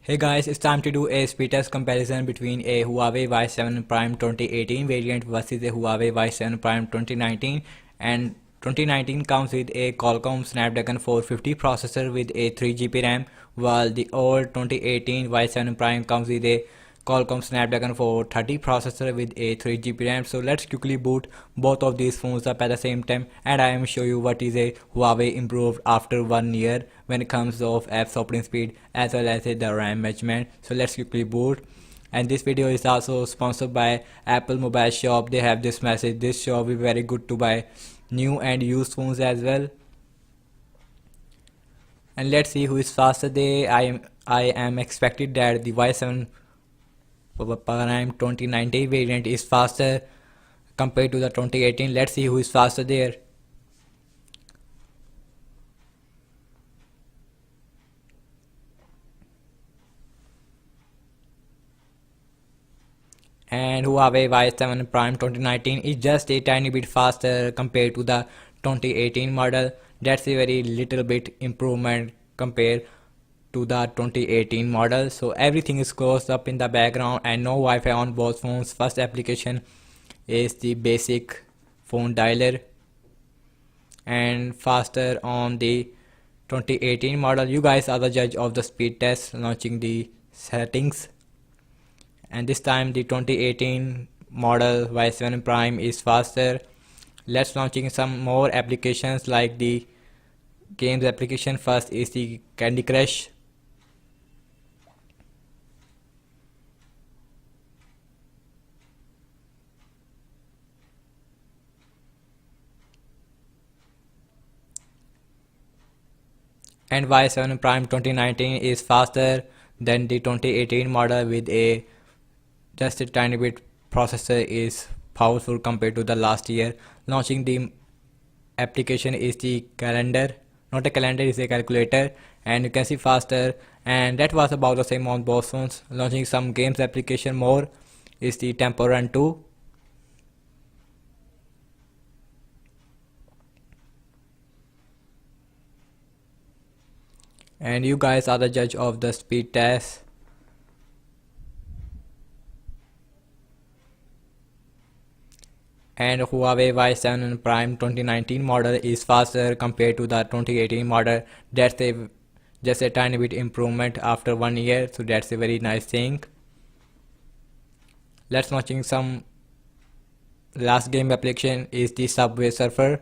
Hey guys, it's time to do a speed test comparison between a Huawei Y7 Prime 2018 variant versus a Huawei Y7 Prime 2019. And 2019 comes with a Qualcomm Snapdragon 450 processor with a 3 GB RAM, while the old 2018 Y7 Prime comes with a Qualcomm Snapdragon 430 processor with a 3 GB RAM. So let's quickly boot both of these phones up at the same time, and I am show you what is a Huawei improved after 1 year when it comes of apps opening speed as well as the RAM management. So let's quickly boot. And this video is also sponsored by Apple Mobile Shop. They have this message: this shop is very good to buy new and used phones as well. And let's see who is faster. I am expected that the Y7 Prime 2019 variant is faster compared to the 2018. Let's see who is faster there. And Huawei Y7 Prime 2019 is just a tiny bit faster compared to the 2018 model. That's a very little bit improvement compared to the 2018 model. So everything is closed up in the background and no Wi-Fi on both phones. First application is the basic phone dialer and faster on the 2018 model. You guys are the judge of the speed test. Launching the settings, and this time the 2018 model Y7 Prime is faster. Let's launching some more applications like the games application. First is the Candy Crush. And Y7 Prime 2019 is faster than the 2018 model with a just a tiny bit processor is powerful compared to the last year. Launching the application is the calendar, not a calendar, is a calculator, and you can see faster. And that was about the same on both phones. Launching some games application more is the Temple Run 2. And you guys are the judge of the speed test. And Huawei Y7 Prime 2019 model is faster compared to the 2018 model. That's a just a tiny bit improvement after 1 year, so that's a very nice thing. Let's watching some last game application is the Subway Surfer.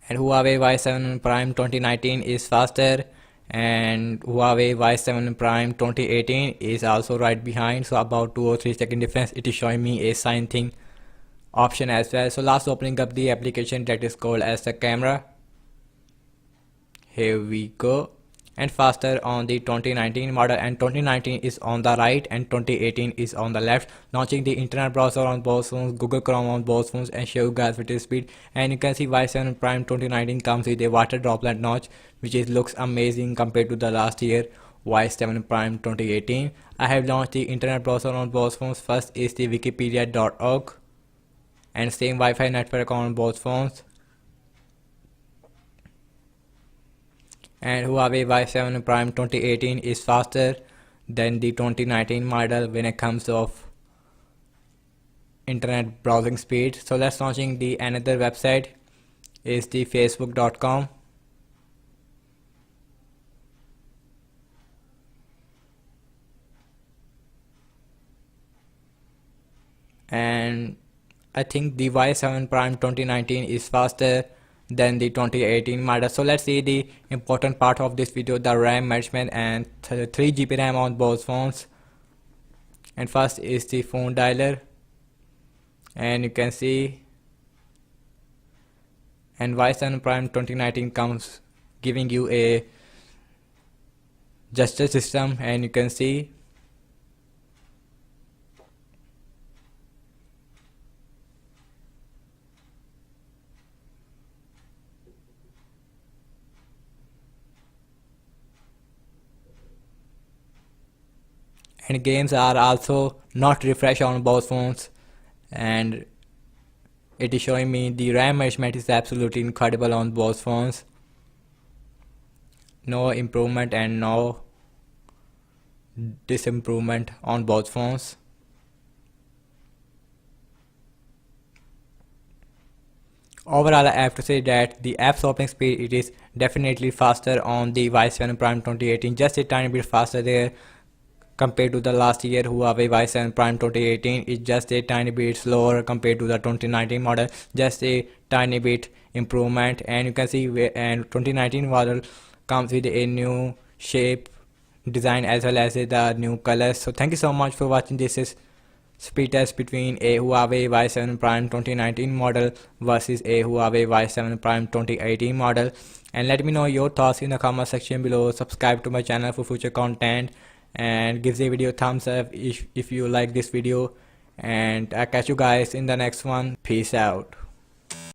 And Huawei Y7 Prime 2019 is faster, and Huawei Y7 Prime 2018 is also right behind, so about 2 or 3 second difference. It is showing me a sign thing option as well. So last opening up the application that is called as the camera. Here we go. And faster on the 2019 model, and 2019 is on the right and 2018 is on the left. Launching the internet browser on both phones, Google Chrome on both phones, and show you guys with the speed. And you can see Y7 Prime 2019 comes with a water droplet notch, which is looks amazing compared to the last year Y7 Prime 2018. I have launched the internet browser on both phones. First is the wikipedia.org, and same Wi-Fi network on both phones. And Huawei Y7 Prime 2018 is faster than the 2019 model when it comes of internet browsing speed. So let's launching the another website is the facebook.com. And I think the Y7 Prime 2019 is faster than the 2018 model. So let's see the important part of this video, the RAM management and 3 GB RAM on both phones. And first is the phone dialer, and you can see, and Y7 Prime 2019 comes giving you a gesture system, and you can see. and games are also not refresh on both phones, and it is showing me the RAM management is absolutely incredible on both phones. No improvement and no disimprovement on both phones. Overall, I have to say that the app's opening speed, it is definitely faster on the Y7 Prime 2018, just a tiny bit faster there compared to the last year Huawei Y7 Prime 2018 is just a tiny bit slower compared to the 2019 model, just a tiny bit improvement. And you can see and 2019 model comes with a new shape design as well as the new colors. So thank you so much for watching. This is speed test between a Huawei Y7 Prime 2019 model versus a Huawei Y7 Prime 2018 model, and let me know your thoughts in the comment section below. Subscribe to my channel for future content and give the video thumbs up if you like this video, and I'll catch you guys in the next one. Peace out.